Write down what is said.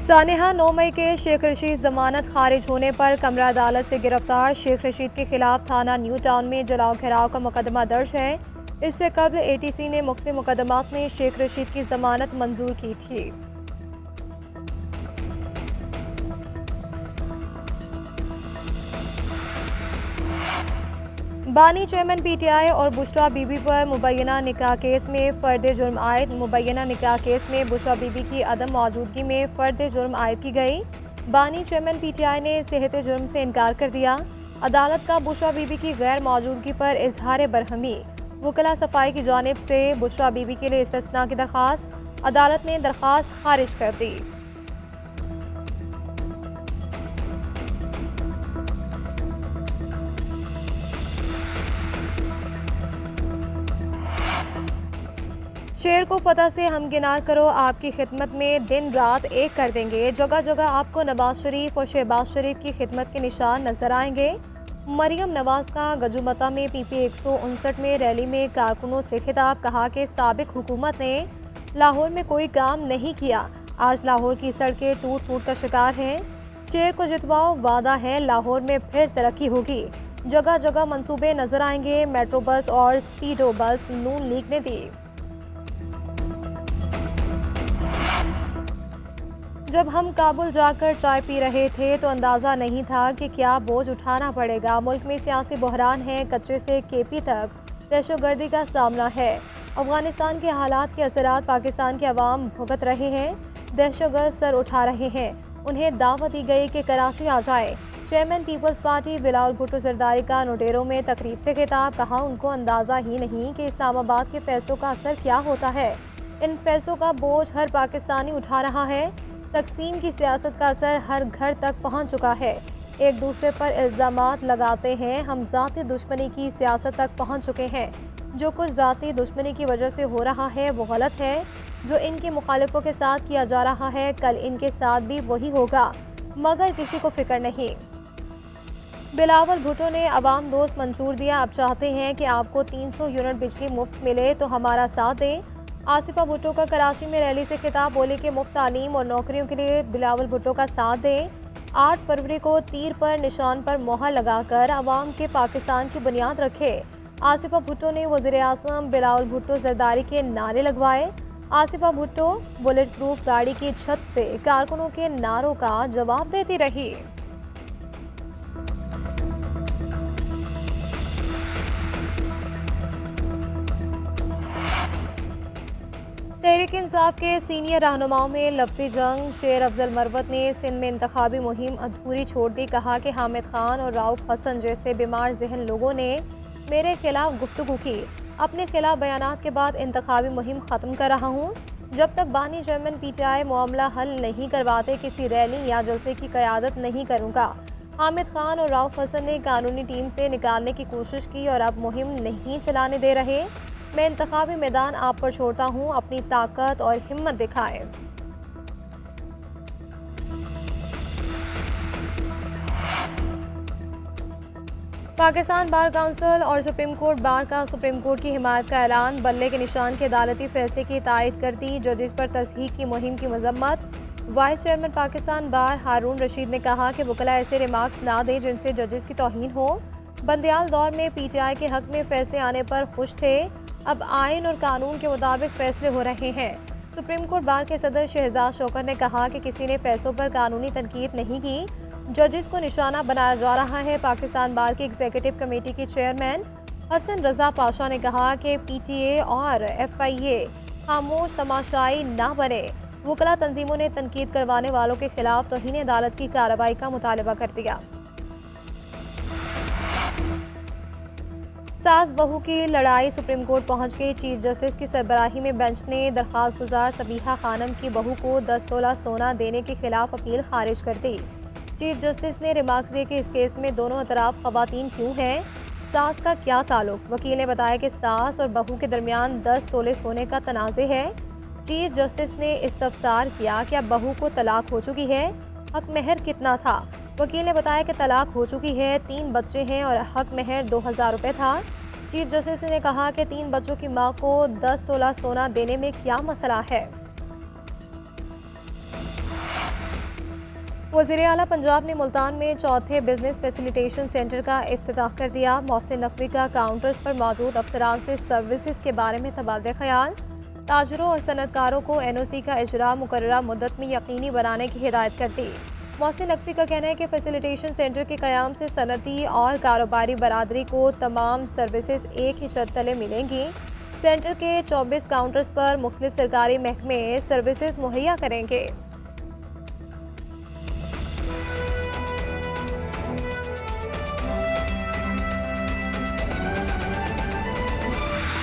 सानेहा 9 मई के शेख रशीद जमानत खारिज होने पर कमरा अदालत से गिरफ्तार शेख रशीद के खिलाफ थाना न्यू टाउन में जलाओ घेराव का मुकदमा दर्ज है। इससे कबल एटीसी ने मुख्तलिफ मुकदमात में शेख रशीद की जमानत मंजूर की थी। बानी चेयरमैन पीटीआई और बुशरा बीबी पर मुबैना निकाह केस में फर्द जुर्म आयद। मुबैना निकाह केस में बुशरा बीबी की अदम मौजूदगी में फर्द जुर्म आयद की गई। बानी चेयरमैन पीटीआई ने सेहत जुर्म से इनकार कर दिया। अदालत का बुशरा बीबी की गैर मौजूदगी पर इजहार बरहमी। वकला सफाई की जानिब से बुशरा बीबी के लिए इस्तिस्ना की दरख्वास्त। अदालत ने दरख्वास्त खारिज कर दी। शेर को फतह से हमगिनार करो, आपकी खिदमत में दिन रात एक कर देंगे। जगह जगह आपको नवाज शरीफ और शहबाज शरीफ की खिदमत के निशान नजर आएंगे। मरियम नवाज का गजुमता में पीपी 159 में रैली में कारकुनों से खिताब। कहा कि साबिक हुकूमत ने लाहौर में कोई काम नहीं किया, आज लाहौर की सड़कें टूट फूट का शिकार हैं। शेर को जितवाओ, वादा है लाहौर में फिर तरक्की होगी। जगह जगह मंसूबे नजर आएंगे। मेट्रो बस और स्पीडो बस नून लीग ने दी। जब हम काबुल जाकर चाय पी रहे थे तो अंदाज़ा नहीं था कि क्या बोझ उठाना पड़ेगा। मुल्क में सियासी बहरान है, कच्चे से केपी तक दहशतगर्दी का सामना है। अफगानिस्तान के हालात के असरात पाकिस्तान के अवाम भुगत रहे हैं। दहशतगर्द सर उठा रहे हैं, उन्हें दावत दी गई कि कराची आ जाए। Chairman Peoples Party Bilawal Bhutto Zardari का नोटेरो में तकरीब से खिताब। कहा उनको अंदाज़ा ही नहीं कि इस्लामाबाद के फैसलों का असर क्या होता है। इन फैसलों का बोझ हर पाकिस्तानी उठा रहा है। तकसीम की सियासत का असर हर घर तक पहुंच चुका है। एक दूसरे पर इल्ज़ामात लगाते हैं। हम ज़ाती दुश्मनी की सियासत तक पहुंच चुके हैं। जो कुछ ज़ाती दुश्मनी की वजह से हो रहा है वो गलत है। जो इनके मुखालिफों के साथ किया जा रहा है कल इनके साथ भी वही होगा, मगर किसी को फिक्र नहीं। बिलावल भुट्टो ने अवाम दोस्त मंशूर दिया। अब चाहते हैं कि आपको 300 यूनिट बिजली मुफ्त मिले तो हमारा साथ दें। आसिफा भुट्टो का कराची में रैली से खिताब। बोले कि मुफ्त तालीम और नौकरियों के लिए बिलावल भुट्टो का साथ दें। 8 फरवरी को तीर पर निशान पर मोहर लगाकर अवाम के पाकिस्तान की बुनियाद रखे। आसिफा भुट्टो ने वज़ीर आज़म बिलावल भुट्टो जरदारी के नारे लगवाए। आसिफा भुट्टो बुलेट प्रूफ गाड़ी की छत से कारकुनों के नारों का जवाब देती रही। तहरीक इंसाफ के सीनियर रहनुमाओं में लफ्ज़ी जंग। शेर अफजल मरवत ने सिंध में इंतखाबी मुहिम अधूरी छोड़ दी। कहा कि हामिद खान और राउफ हसन जैसे बीमार जहन लोगों ने मेरे खिलाफ गुफ्तगू की। अपने खिलाफ बयानात के बाद इंतखाबी मुहिम ख़त्म कर रहा हूँ। जब तक बानी चेयरमैन पीटीआई मामला हल नहीं करवाते किसी रैली या जलसे की क़यादत नहीं करूँगा। हामिद खान और राउफ हसन ने कानूनी टीम से निकालने की कोशिश की और अब मुहिम नहीं चलाने दे रहे। मैं इंतखाबी मैदान आप पर छोड़ता हूँ, अपनी ताकत और हिम्मत दिखाएं। पाकिस्तान बार काउंसिल और सुप्रीम कोर्ट बार का सुप्रीम कोर्ट की हिमायत का ऐलान। बल्ले के निशान के अदालती फैसले की तायद कर दी। जजेस पर तस्हीक की मुहिम की मजम्मत। वाइस चेयरमैन पाकिस्तान बार हारून रशीद ने कहा कि वकला ऐसे रिमार्क्स ना दें जिनसे जजेस की तौहीन हो। बंदियाल दौर में पीटीआई के हक में फैसले आने पर खुश थे। अब आइन और कानून के मुताबिक फैसले हो रहे हैं। सुप्रीम कोर्ट बार के सदर शहजाद शौकत ने कहा कि किसी ने फैसलों पर कानूनी तनकीद नहीं की, जजेस को निशाना बनाया जा रहा है। पाकिस्तान बार की एग्जीक्यूटिव कमेटी के चेयरमैन हसन रजा पाशा ने कहा कि पीटीए और एफआईए खामोश तमाशाई ना बने। वकला तंजीमों ने तनकीद करवाने वालों के खिलाफ तौहीन अदालत की कार्रवाई का मुतालबा कर दिया। सास बहू की लड़ाई सुप्रीम कोर्ट पहुंच गई। चीफ जस्टिस की सरबराही में बेंच ने दरख्वास्त गुजार सबीहा खानम की बहू को 10 तोला सोना देने के खिलाफ अपील खारिज कर दी। चीफ जस्टिस ने रिमार्क्स दिए कि इस केस में दोनों अतराफ खवातीन क्यों हैं, सास का क्या ताल्लुक। वकील ने बताया कि सास और बहू के दरमियान 10 तोले सोने का तनाज़े है। चीफ जस्टिस ने इस्तफसार किया कि अब बहू को तलाक हो चुकी है, हक महर कितना था। वकील ने बताया कि तलाक हो चुकी है, 3 बच्चे हैं और हक महर 2000 रुपये था। चीफ जस्टिस ने कहा कि 3 बच्चों की मां को 10 तोला सोना देने में क्या मसला है। वज़ीर आला पंजाब ने मुल्तान में चौथे बिजनेस फैसिलिटेशन सेंटर का इफ्तिताह कर दिया। मोहसिन नकवी का काउंटर्स पर मौजूद अफसरान से सर्विसेज के बारे में तबादला ख्याल। ताजरों और सनतकारों को NOC का इजरा मुकर्ररा मुद्दत में यकीनी बनाने की हिदायत कर दी। मोहसिन नकवी का कहना है कि फैसिलिटेशन सेंटर के क़याम से सनती और कारोबारी बरादरी को तमाम सर्विसेज एक ही छत तले मिलेंगी। सेंटर के 24 काउंटर्स पर मुख्तलिफ सरकारी महकमे सर्विसेज मुहैया करेंगे।